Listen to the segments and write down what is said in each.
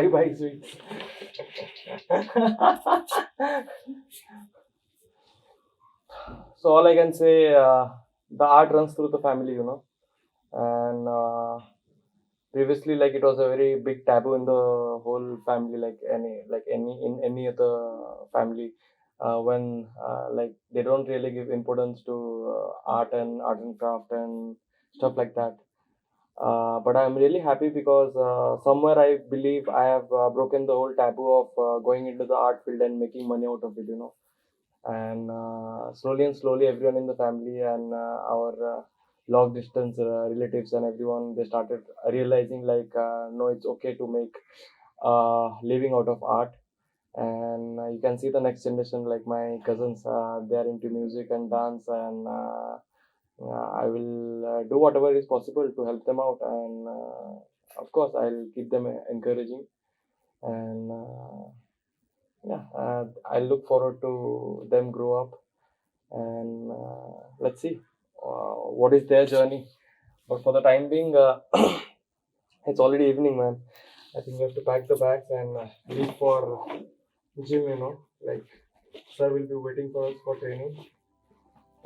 Bye sweets. So all I can say, the art runs through the family, and previously, like, it was a very big taboo in the whole family, like any in any other family, when like they don't really give importance to art and craft and stuff like that. But I'm really happy because somewhere I believe I have broken the whole taboo of going into the art field and making money out of it. And slowly and slowly, everyone in the family and our long distance relatives and everyone, they started realizing, like, no, it's okay to make living out of art. And you can see the next generation, like my cousins, they are into music and dance, and I will do whatever is possible to help them out, and of course I'll keep them encouraging. And yeah, I look forward to them grow up, and let's see what is their journey. But for the time being, it's already evening, man. I think we have to pack the bags and leave for gym. Like, sir will be waiting for us for training,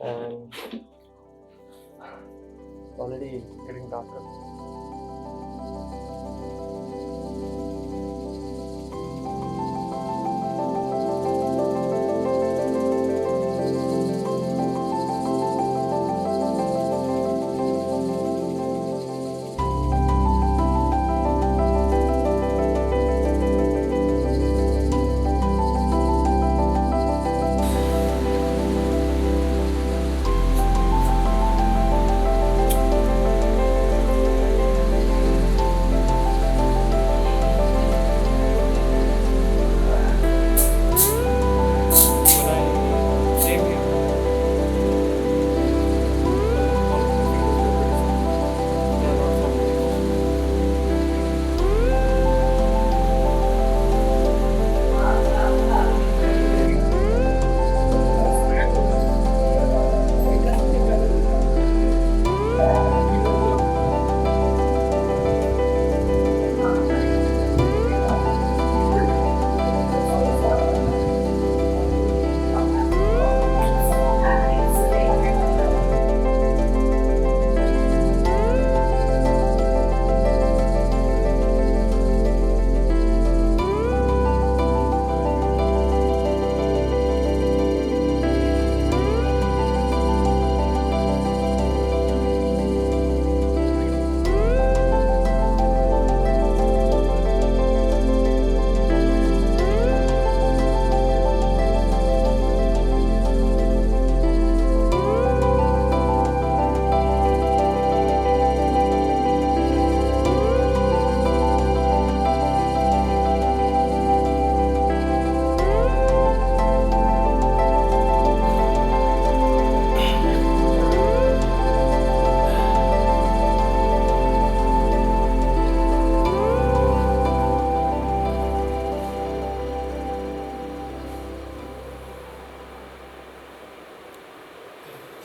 and already getting darker.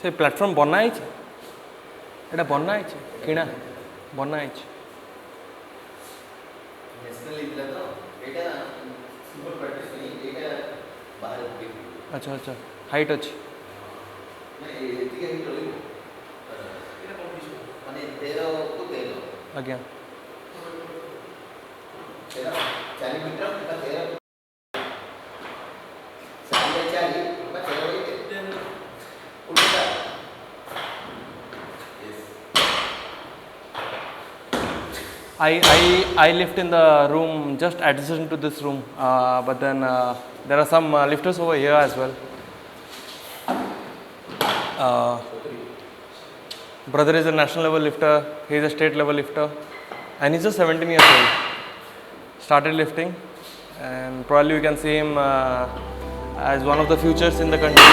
से platform बना है एटा बना है किणा बना है अच्छा अच्छा height अच्छी आज्ञा I lift in the room just adjacent to this room, but then there are some lifters over here as well. Brother is a national level lifter, he is a state level lifter, and he's just 17 years old. Started lifting, and probably you can see him as one of the futures in the country.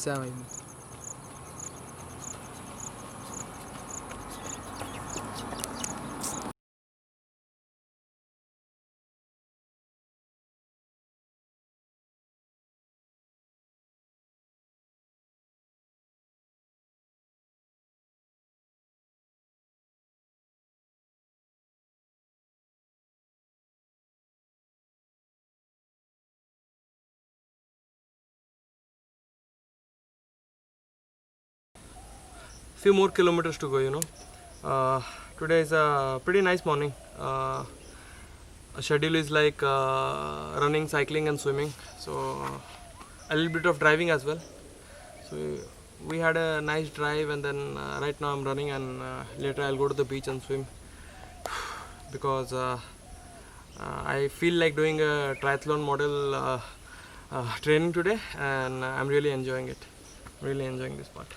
7. Few more kilometers to go, today is a pretty nice morning. Schedule is like running, cycling and swimming, so a little bit of driving as well. So we had a nice drive, and then right now I'm running, and later I'll go to the beach and swim because I feel like doing a triathlon model training today, and I'm really enjoying it, really enjoying this part.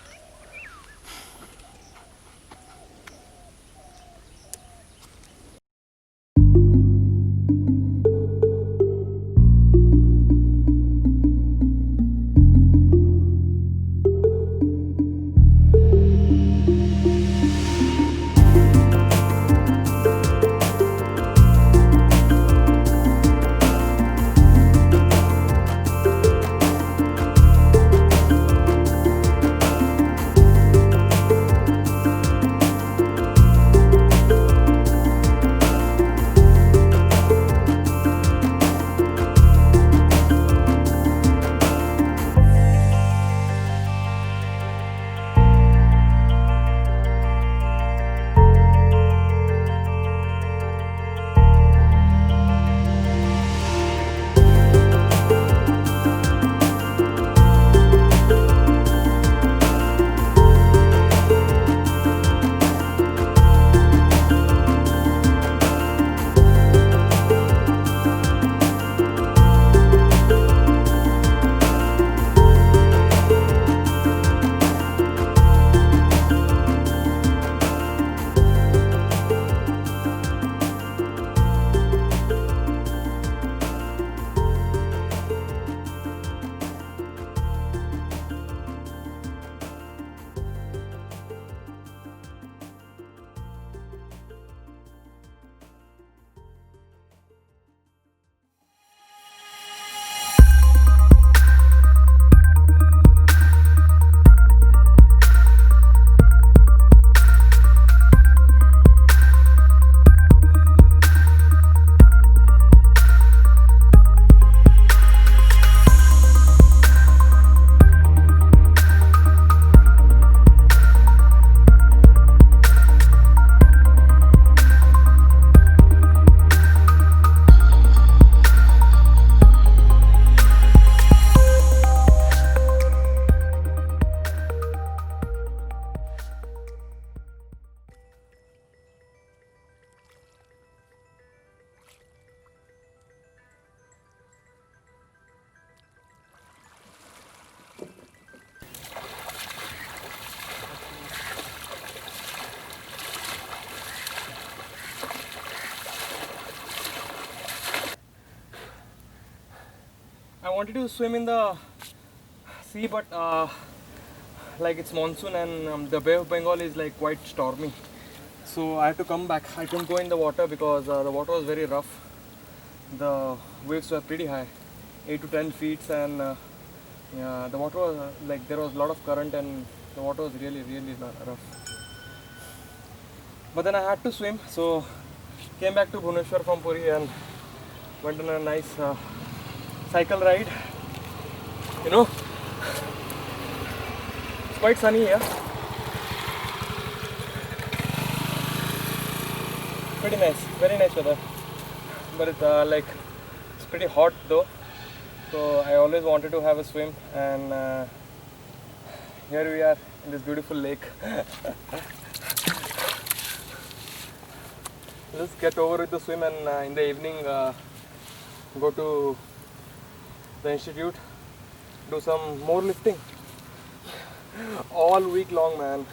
I wanted to swim in the sea, but like it's monsoon, and the Bay of Bengal is like quite stormy. So I had to come back. I couldn't go in the water because the water was very rough. The waves were pretty high, 8 to 10 feet, and yeah, the water was like there was a lot of current, and the water was really rough. But then I had to swim, so came back to Bhubaneswar from Puri and went on a nice cycle ride. It's quite sunny here. Pretty nice, very nice weather. But it's it's pretty hot though. So I always wanted to have a swim, and here we are in this beautiful lake. Let's get over with the swim, and in the evening go to the institute, do some more lifting. All week long, man.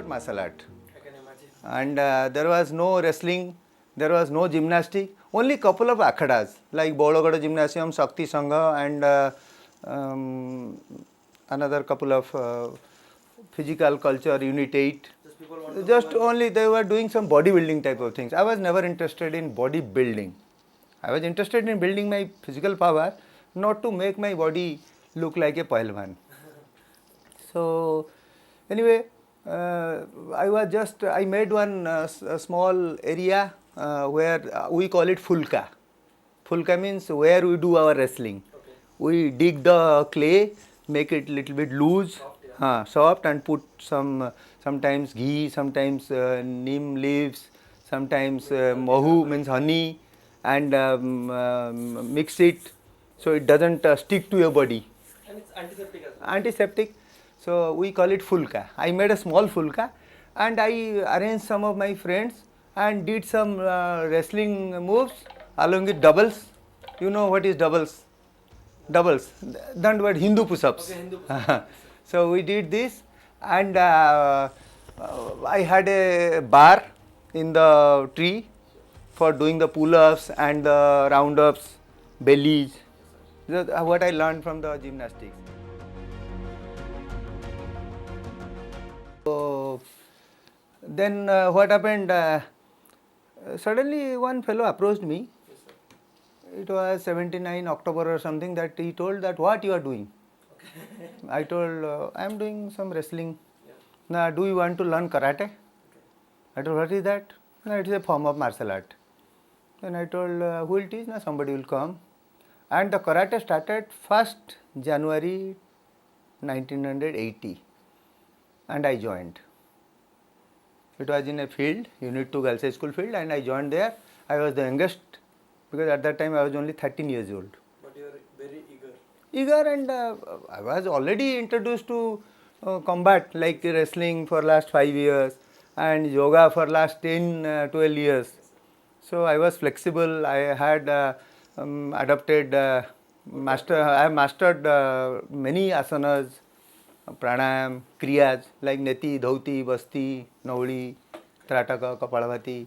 combat martial art. I can imagine. And there was no wrestling, there was no gymnastic, only couple of akhadas like Bologada Gymnasium, Shakti Sangha, and another couple of physical culture, Unit 8. Just people want to Just learn. only they were doing some bodybuilding type of things. I was never interested in bodybuilding. I was interested in building my physical power, not to make my body look like a pahalwan. So anyway, I made one a small area where we call it fulka. Fulka means where we do our wrestling. Okay. We dig the clay, make it little bit loose, Soft, yeah. soft, and put some sometimes ghee, sometimes neem leaves, sometimes mahu means honey, and mix it so it doesn't stick to your body. And it's antiseptic as well. Antiseptic. So we call it fulka. I made a small fulka and I arranged some of my friends and did some wrestling moves along with doubles. You know what is doubles? Doubles. That word Hindu push-ups. Okay, Hindu push-ups. So we did this, and I had a bar in the tree for doing the pull-ups and the round-ups, bellies. What I learned from the gymnastics. So then what happened? Suddenly one fellow approached me. Yes, sir. It was 79 October or something, that he told that what you are doing. Okay. I told I am doing some wrestling. Yeah. Now do you want to learn karate? Okay. I told what is that? No, it is a form of martial art. Then I told who will teach? Now somebody will come. And the karate started 1st January 1980. And I joined. It was in a field, Unit 2 Girls High School field, and I joined there. I was the youngest because at that time I was only 13 years old. But you are very eager. Eager, and I was already introduced to combat like wrestling for last 5 years and yoga for last 10, 12 years. So I was flexible. I had adopted, I have mastered many asanas, pranayam, kriyas like neti, dhauti, basti, nauli, trataka, kapalabhati,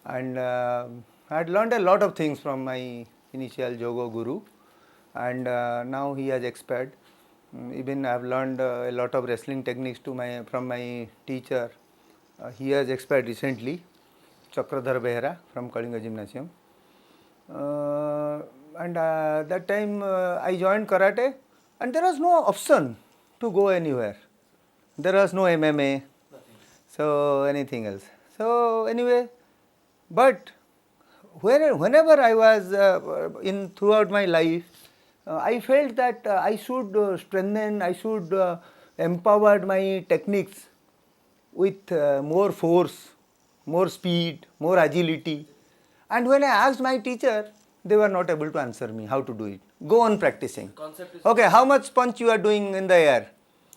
and I had learned a lot of things from my initial yoga guru, and now he has expired. Even I have learned a lot of wrestling techniques from my teacher. He has expired recently, Chakradhar Behera from Kalinga Gymnasium. And that time I joined karate, and there was no option to go anywhere. There was no MMA, so anything else. So anyway, but whenever I was throughout my life, I felt that I should strengthen, I should empower my techniques with more force, more speed, more agility. And when I asked my teacher, they were not able to answer me how to do it. Go on practicing. Concept is Okay, how much punch you are doing in the air?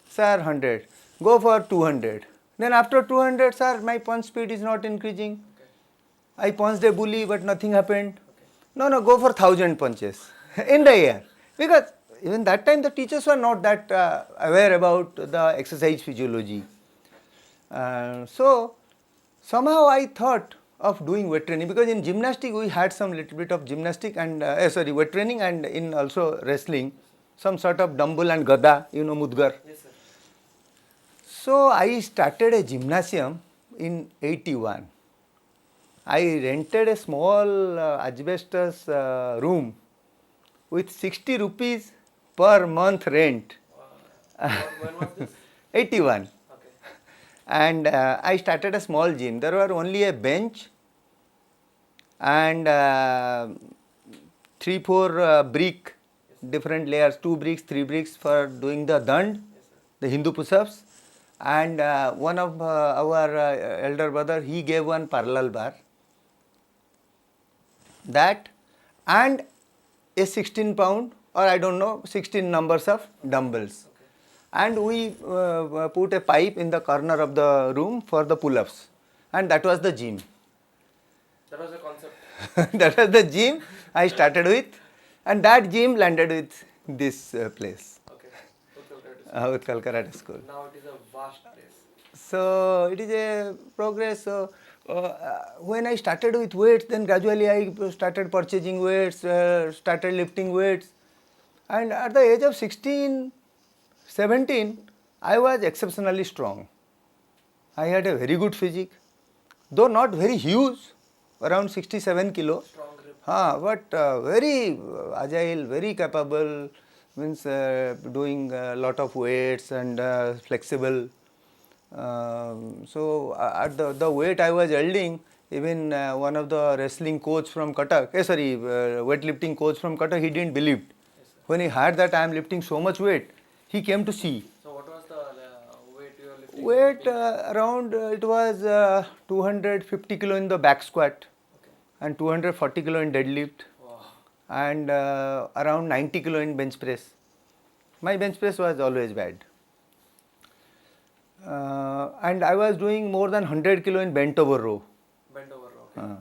Sir, 100. Go for 200. Then after 200, sir, my punch speed is not increasing. okay. I punched a bully, but nothing happened. No, go for 1,000 punches in the air. Because even that time the teachers were not that aware about the exercise physiology. So somehow I thought of doing weight training, because in gymnastic we had some little bit of gymnastic and weight training, and in also wrestling some sort of dumbbell and gada, mudgar. Yes, sir. So I started a gymnasium in 81. I rented a small asbestos room with 60 rupees per month rent. When was this? 81. Okay. And I started a small gym. There were only a bench and 3-4 brick, different layers, 2 bricks, 3 bricks for doing the dand, Yes, sir. the Hindu push-ups. And one of our elder brother, he gave one parallel bar. That and a 16 pound, or I don't know, 16 numbers of dumbbells. Okay. And we put a pipe in the corner of the room for the pull-ups, and that was the gym. That was the concept. That was the gym I started with, and that gym landed with this place, Okay. Okay, okay. Utkal Karate School. Now it is a vast place. So it is a progress. When I started with weights, then gradually I started purchasing weights, started lifting weights, and at the age of 16, 17, I was exceptionally strong. I had a very good physique, though not very huge, around 67 kilo. Strong grip. But very agile, very capable, means doing a lot of weights and flexible. At the weight I was holding, even one of the wrestling coach from Cuttack, weightlifting coach from Cuttack, he didn't believe. Yes, sir. When he heard that I am lifting so much weight, he came to see. So what was the weight you were lifting? Weight around it was 250 kilo in the back squat Okay. and 240 kilo in deadlift Wow. and around 90 kilo in bench press. My bench press was always bad. And I was doing more than 100 kilo in bent over row. Bend over. Okay.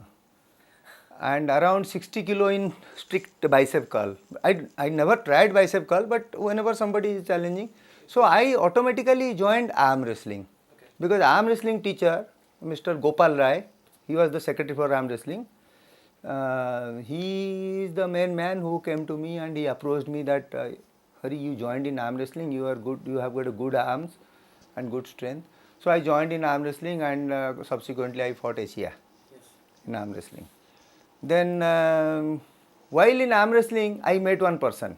And around 60 kilo in strict bicep curl. I never tried bicep curl, but whenever somebody is challenging, so I automatically joined arm wrestling. Okay. Because arm wrestling teacher, Mr. Gopal Rai, he was the secretary for arm wrestling. He is the main man who came to me and he approached me that, Hari, you joined in arm wrestling, you are good, you have got a good arms and good strength. So I joined in arm wrestling and subsequently I fought Asia Yes. in arm wrestling. Then while in arm wrestling, I met one person,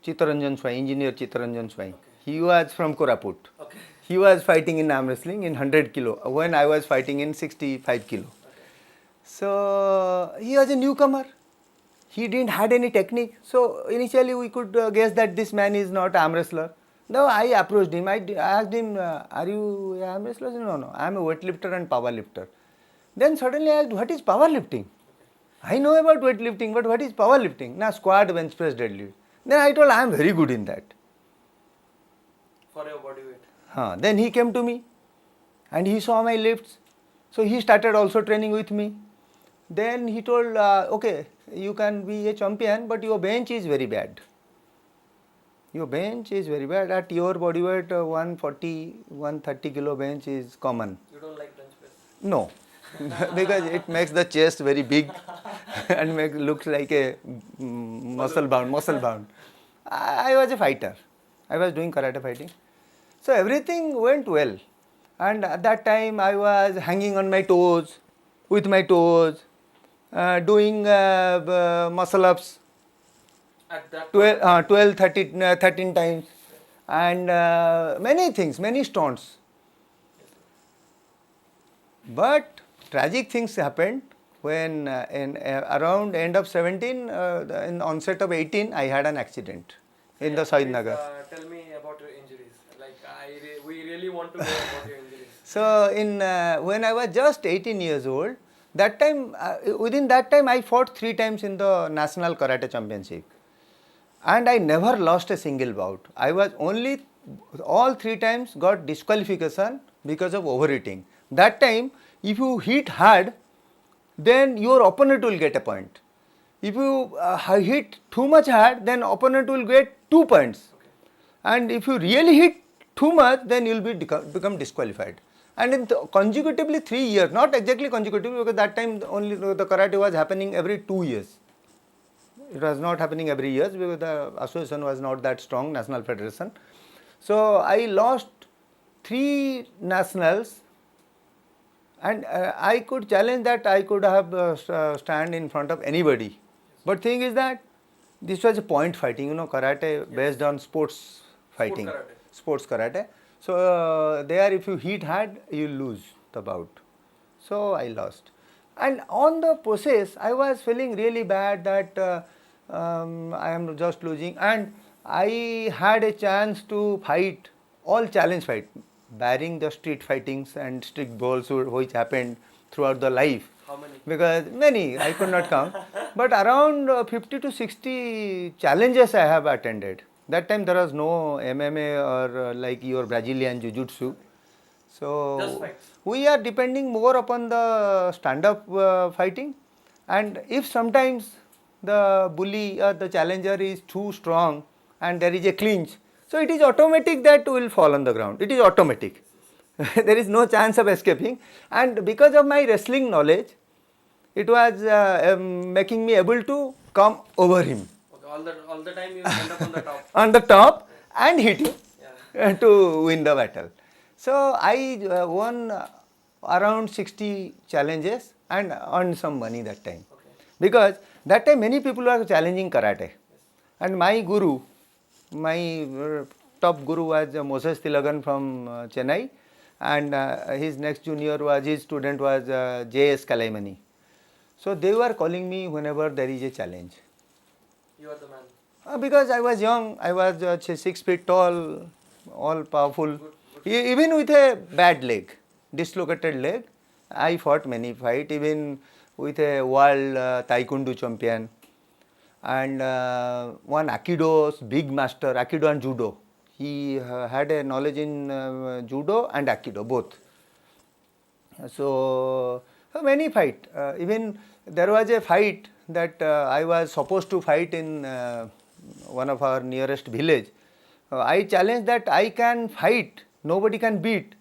Chittaranjan Swai, engineer Chittaranjan Swai. Okay. He was from Koraput. Okay. He was fighting in arm wrestling in 100 kilo when I was fighting in 65 kilo. Okay. So he was a newcomer. He didn't had any technique. So initially we could guess that this man is not arm wrestler. Now I approached him. I asked him, "Are you an arm wrestler?" He said, "No, I am a weightlifter and power lifter." Then suddenly I asked, "What is powerlifting?" I know about weightlifting, but what is powerlifting? Now squat, bench press, deadlift. Then I told I am very good in that. For your body weight. Then he came to me and he saw my lifts. So he started also training with me. Then he told, okay, you can be a champion, but your bench is very bad. Your bench is very bad. At your body weight, 140, 130 kilo bench is common. You don't like bench press? No, because it makes the chest very big and looks like a muscle bound. I was a fighter. I was doing karate fighting. So everything went well. And at that time I was hanging on my toes, with my toes, doing muscle ups At that 12, 13 times and many things, many stunts. But tragic things happened when in around end of 17, in onset of 18, I had an accident in the Said Nagar. Tell me about your injuries. Like we really want to know about your injuries. So when I was just 18 years old, that time within that time I fought 3 times in the National Karate Championship. And I never lost a single bout. I was only, all 3 times got disqualification because of overeating. That time, if you hit hard, then your opponent will get a point. If you hit too much hard, then opponent will get 2 points. Okay. And if you really hit too much, then you will become disqualified. And in consecutively 3 years, not exactly consecutively, because that time only the karate was happening every 2 years. It was not happening every year because the association was not that strong, National Federation. So I lost 3 nationals, and I could challenge that I could have stand in front of anybody. But thing is that this was a point fighting, karate based on sports fighting, sports karate. So there, if you hit hard, you lose the bout. So I lost, and on the process, I was feeling really bad that I am just losing, and I had a chance to fight all challenge fight, barring the street fightings and street balls which happened throughout the life. How many? Because many, I could not count, but around 50 to 60 challenges I have attended. That time there was no MMA or like your Brazilian Jiu-Jitsu. Just So fights. we are depending more upon the stand-up fighting, and if sometimes the bully or the challenger is too strong and there is a clinch, so it is automatic that will fall on the ground. It is automatic. There is no chance of escaping. And because of my wrestling knowledge, it was making me able to come over him Okay, all the time you end up on the top. on the top and hit him Yeah. to win the battle. So I won around 60 challenges and earned some money that time. Okay. Because that time many people were challenging karate. And my guru, my top guru was Moses Tilagan from Chennai, and his next junior was, his student was J.S. Kalaimani. So they were calling me whenever there is a challenge. You are the man. Because I was young, I was 6 feet tall, all powerful. Even with a bad leg, dislocated leg, I fought many fights, even with a world taekwondo champion. And one Aikido's big master, Aikido and Judo. He had a knowledge in Judo and Aikido, both. So many fight. Even there was a fight that I was supposed to fight in one of our nearest village. I challenged that I can fight, nobody can beat,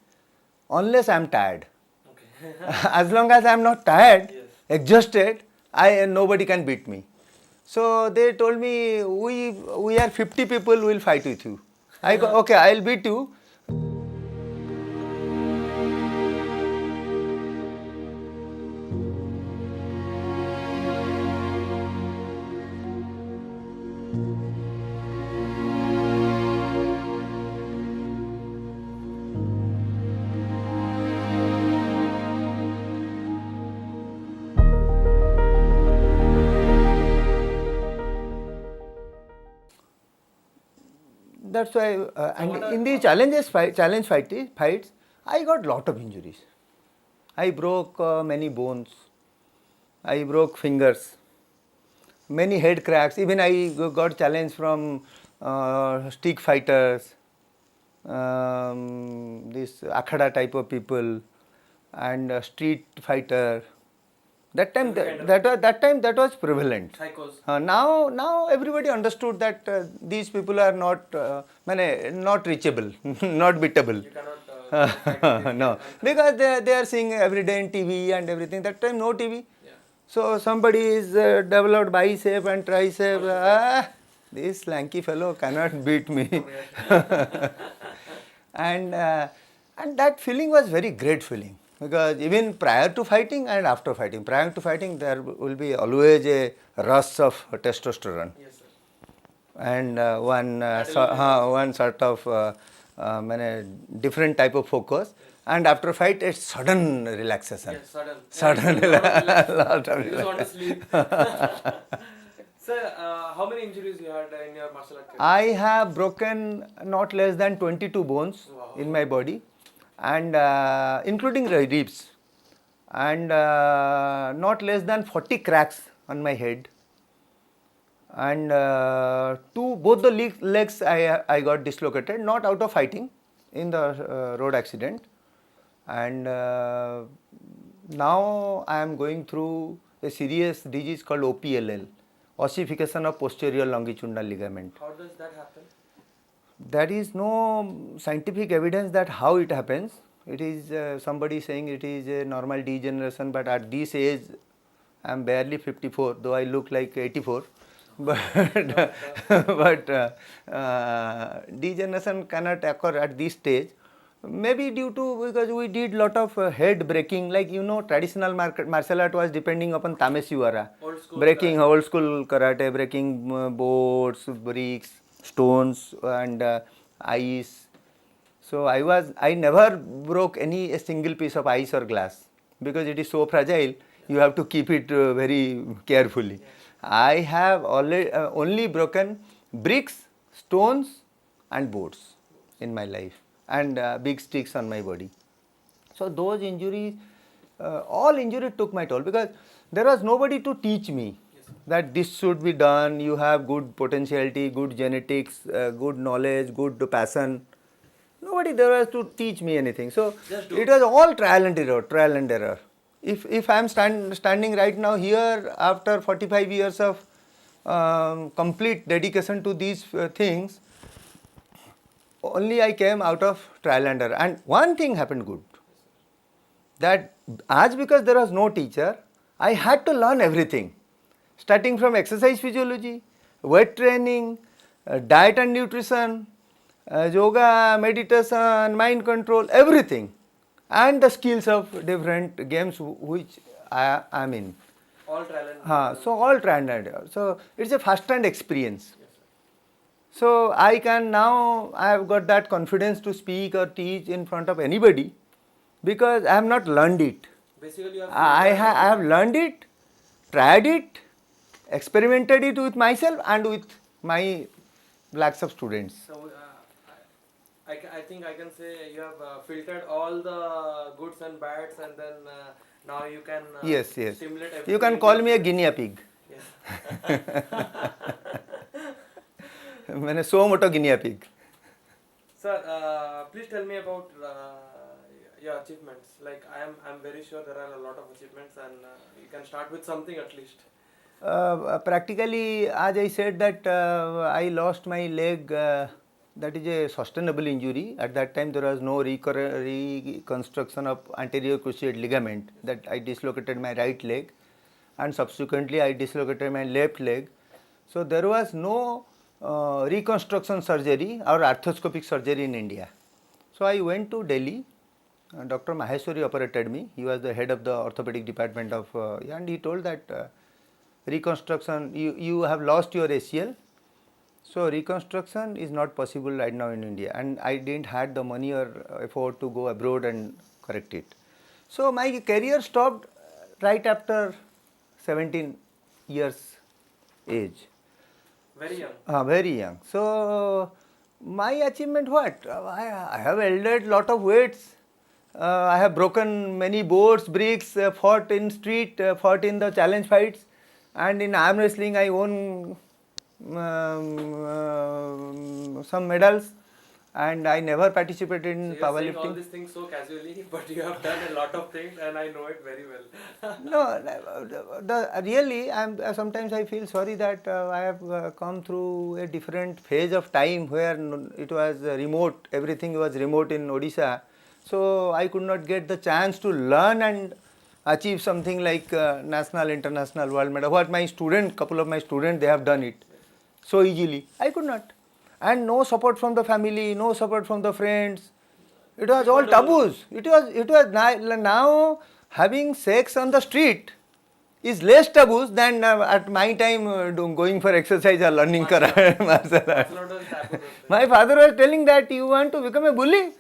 unless I am tired. Okay. As long as I am not tired, Yes. exhausted, nobody can beat me. So they told me, we are 50 people, will fight with you. I go, okay, I'll beat you. That's why, and in the fights, I got lot of injuries. I broke many bones. I broke fingers. Many head cracks. Even I got challenge from stick fighters, this akhada type of people, and street fighter. That time, that was prevalent. Psychos. Now everybody understood that these people are not reachable, not beatable. You cannot fight with No, because they are seeing every day in TV and everything. That time no TV. Yeah. So somebody is developed bicep and tricep. This lanky fellow cannot beat me. and that feeling was very great feeling, because even prior to fighting and after fighting, there will be always a rush of testosterone. Yes, sir. And one sort of different type of focus, and after fight it's sudden relaxation. Yes, sudden. Sudden lot of You just want to sleep. Sir, how many injuries you had in your martial art career? I have broken not less than 22 bones Wow. in my body, and including the ribs, and not less than 40 cracks on my head, and both the legs I got dislocated, not out of fighting, in the road accident. And now I am going through a serious disease called OPLL, ossification of posterior longitudinal ligament. How does that happen? There is no scientific evidence that how it happens. It is somebody saying it is a normal degeneration, but at this age I am barely 54, though I look like 84. But degeneration cannot occur at this stage. Maybe due to, because we did lot of head breaking, like traditional martial art was depending upon Tameshiwara, Old school breaking old school karate, breaking boards, bricks, stones, and ice. So I never broke a single piece of ice or glass, because it is so fragile. You have to keep it very carefully. I have only broken bricks, stones, and boards in my life, and big sticks on my body. So those injuries, all injuries took my toll, because there was nobody to teach me that this should be done. You have good potentiality, good genetics, good knowledge, good passion. Nobody there was to teach me anything. So Just do. it was all trial and error. If I am standing right now here after 45 years of complete dedication to these things, only I came out of trial and error. And one thing happened good, that as because there was no teacher, I had to learn everything, starting from exercise physiology, weight training, diet and nutrition, yoga, meditation, mind control, everything, and the skills of different games which I am in. All trial and So all trial and error. So it's a first-hand experience. So I can now, I have got that confidence to speak or teach in front of anybody because I have not learned it. basically you have I have learned it, tried it, experimented it with myself and with my lakhs of students. So I think I can say you have filtered all the goods and bads, and then now you can Yes, yes. stimulate You everything can into call me a students. guinea pig. Yes. मैंने सो मोटो guinea pig. Sir, please tell me about your achievements. Like I'm very sure there are a lot of achievements, and you can start with something at least. Practically, as I said that I lost my leg, that is a sustainable injury. At that time, there was no reconstruction of anterior cruciate ligament, that I dislocated my right leg, and subsequently I dislocated my left leg. So there was no reconstruction surgery or arthroscopic surgery in India. So I went to Delhi. Dr. Maheshwari operated me. He was the head of the orthopedic department of, and he told that reconstruction, you have lost your ACL, so reconstruction is not possible right now in India, and I didn't had the money or effort to go abroad and correct it. So my career stopped right after 17 years age. Very young. Very young. So my achievement what? I have held lot of weights. I have broken many boards, bricks, fought in street, fought in the challenge fights, and in arm wrestling I won some medals, and I never participated in So you're saying all powerlifting. these things so casually, but you have done a lot of things, and I know it very well. No, really, sometimes I feel sorry that I have come through a different phase of time where it was remote, everything was remote in Odisha. So I could not get the chance to learn and achieve something like national, international, world medal. What my student, couple of my students, they have done it so easily. I could not. And no support from the family, no support from the friends. It was all taboos. It was now having sex on the street is less taboos than at my time going for exercise or learning karate. martial art. Martial art is taboo. My father was telling that you want to become a bully.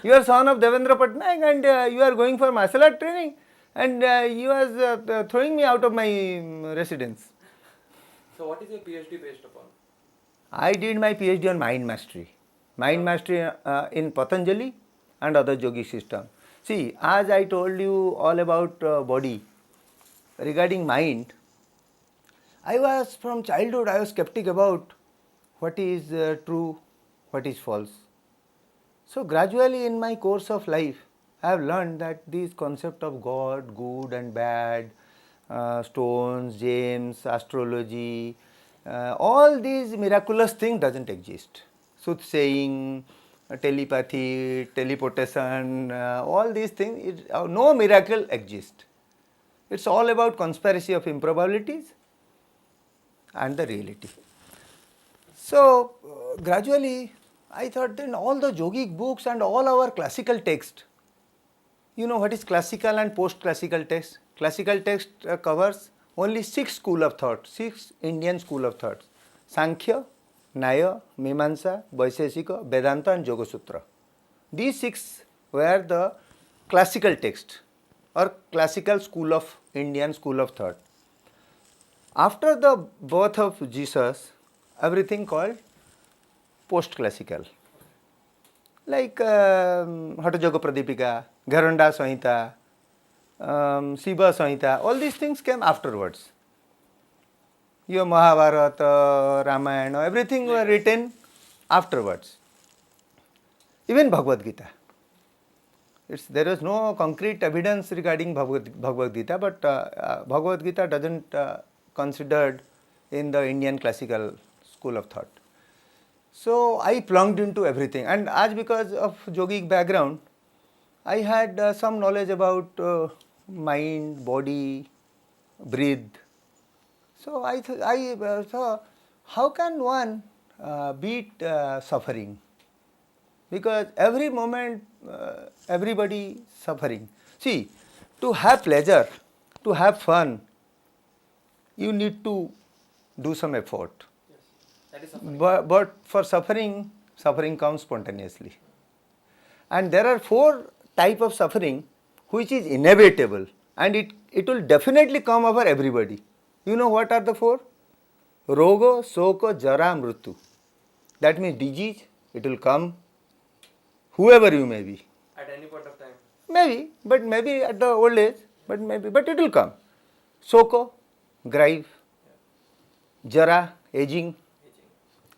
You are son of Devendra Patnaik and you are going for martial art training, and he was throwing me out of my residence. So what is your PhD based upon? I did my PhD on mind mastery. Mind mastery in Patanjali and other yogic system. See, as I told you all about body, regarding mind, I was from childhood, I was skeptic about what is true, what is false. So gradually in my course of life, I have learned that this concept of God, good and bad, stones, gems, astrology, all these miraculous things doesn't exist. Soothsaying, telepathy, teleportation, all these things, no miracle exists. It's all about conspiracy of improbabilities and the reality. So gradually I thought then all the yogic books and all our classical text, you know what is classical and post-classical text? Classical text covers only 6 school of thought, 6 Indian school of thoughts: Sankhya, Nyaya, Mimamsa, Vaisheshika, Vedanta and Yoga Sutra. These 6 were the classical text or classical school of Indian school of thought. After the birth of Jesus, everything called post-classical, like Hatha Yoga Pradipika, Gharanda Samhita, Shiva Samhita, all these things came afterwards. Your Mahabharata, Ramayana, everything were written afterwards. Even Bhagavad Gita. There is no concrete evidence regarding Bhagavad Gita, but Bhagavad Gita doesn't considered in the Indian classical school of thought. So I plunked into everything, and as because of yogic background, I had some knowledge about mind, body, breathe. So I saw how can one beat suffering? Because every moment everybody suffering. See, to have pleasure, to have fun, you need to do some effort. That is suffering. But for suffering, suffering comes spontaneously. And there are four type of suffering which is inevitable, and it will definitely come over everybody. You know what are the four? Rogo, Soko, Jara, Mritu. That means disease, it will come, whoever you may be. At any point of time. Maybe, but maybe at the old age, but it will come. Soko, grief, Jara, aging,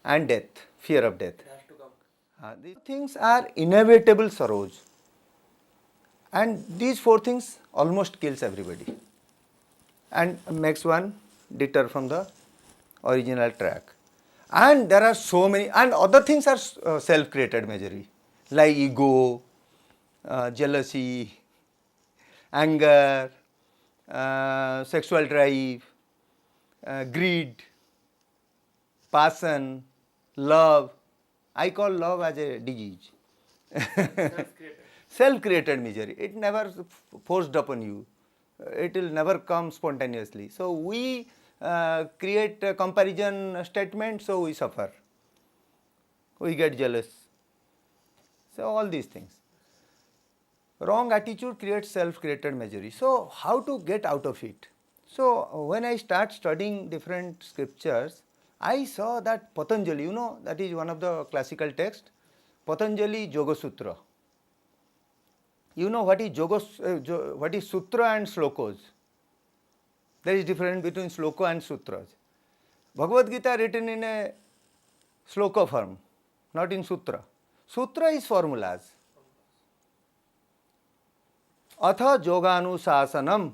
and death, fear of death. It has to come. These things are inevitable sorrows, and these four things almost kills everybody and makes one deter from the original track. And there are so many, and other things are self-created majorly, like ego, jealousy, anger, sexual drive, greed, passion, love. I call love as a disease. Self-created. Self-created misery. It never forced upon you. It will never come spontaneously. So we create a comparison statement, so we suffer. We get jealous. So all these things. Wrong attitude creates self-created misery. So how to get out of it? So when I start studying different scriptures, I saw that Patanjali, you know, that is one of the classical texts, Patanjali Yoga Sutra. You know what is what is sutra and slokos? There is difference between sloka and sutras. Bhagavad Gita written in a sloka form, not in sutra. Sutra is formulas. अथ योगानुशासनम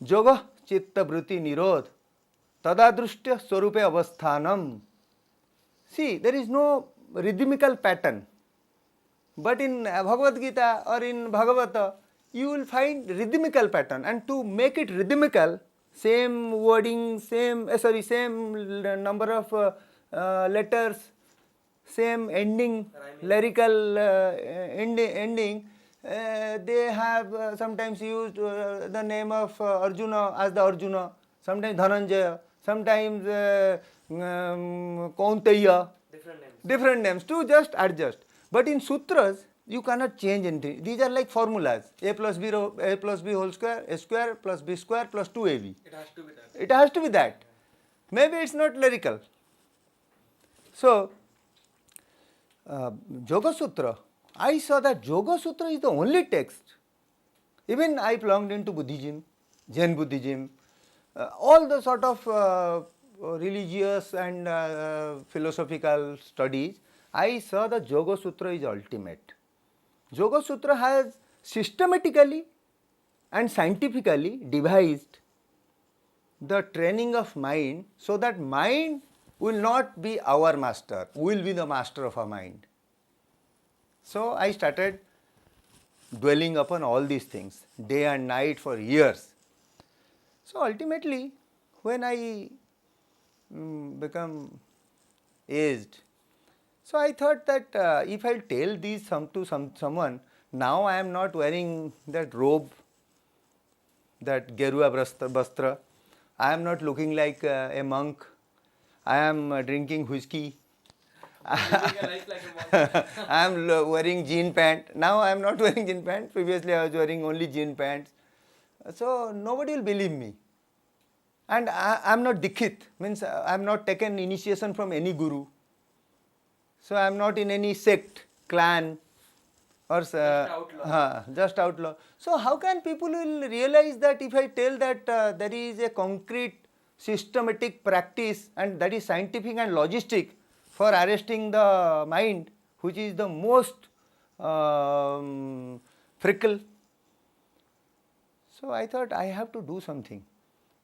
योग चित्तवृत्ति निरोध तदादृष्ट स्वरूपे अवस्थानम. See, there is no rhythmical pattern. But in Bhagavad Gita or in Bhagavata, you will find rhythmical pattern, and to make it rhythmical, same wording, same number of letters, same ending, Rhyming. lyrical ending. They have sometimes used the name of Arjuna as the Arjuna, sometimes Dhananjaya, sometimes Kaunteya, Different names. different names to just adjust. But in sutras, you cannot change anything. These are like formulas. A plus B whole square, A square plus B square plus 2AB. It has to be that. It has to be that. Maybe it's not lyrical. So, Yoga Sutra, I saw that Yoga Sutra is the only text. Even I belonged into Buddhism, Jain Buddhism, all the sort of religious and philosophical studies. I saw the Yoga Sutra is ultimate. Yoga Sutra has systematically and scientifically devised the training of mind so that mind will not be our master, we will be the master of our mind. So I started dwelling upon all these things day and night for years. So ultimately, when I become aged, so I thought that if I tell these to someone, now I am not wearing that robe, that Gerua Bastra, I am not looking like a monk, I am drinking whiskey, Living a life like a monk. I am wearing jean pant. Now I am not wearing jean pant. Previously I was wearing only jean pants. So nobody will believe me. And I am not Dikshit, means I am not taken initiation from any guru. So I am not in any sect, clan, or just outlaw. So how can people will realize that if I tell that there is a concrete systematic practice and that is scientific and logistic for arresting the mind, which is the most fickle. So I thought I have to do something.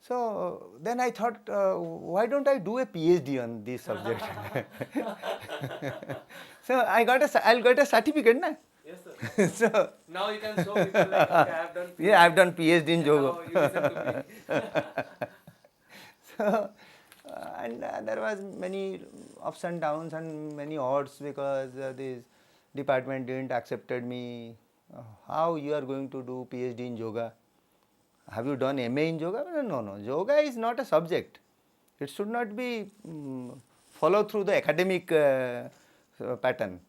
So then I thought, why don't I do a PhD on this subject? So I'll get a certificate, na? Yes, sir. So Now you can show people like, okay, I have done. yeah, I've done PhD in yoga. Now you listen to me. So, and there was many ups and downs and many odds because this department didn't accepted me. How you are going to do PhD in yoga? Have you done MA in yoga? No. Yoga is not a subject. It should not be follow through the academic pattern.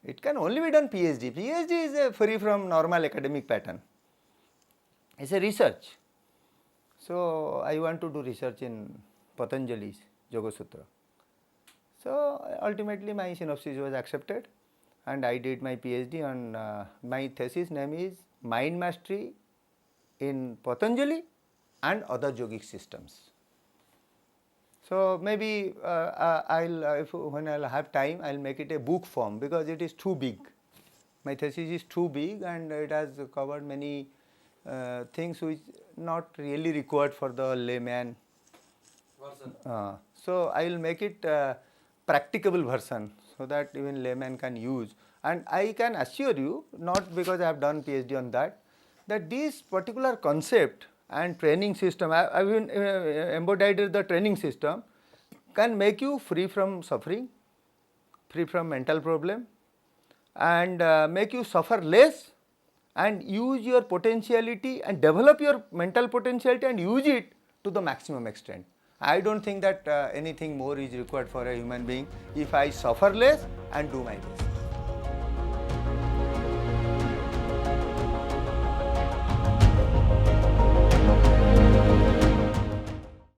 It can only be done PhD. PhD is free from normal academic pattern. It's a research. So I want to do research in Patanjali's Yoga Sutra. So ultimately my synopsis was accepted and I did my PhD on my thesis name is Mind Mastery in Patanjali and other yogic systems. So maybe when I'll have time, I'll make it a book form because it is too big. My thesis is too big and it has covered many things which not really required for the layman. So I will make it practicable version so that even layman can use. And I can assure you, not because I have done PhD on that this particular concept and training system, I have embodied the training system can make you free from suffering, free from mental problem and make you suffer less and use your potentiality and develop your mental potentiality and use it to the maximum extent. I don't think that anything more is required for a human being if I suffer less and do my best.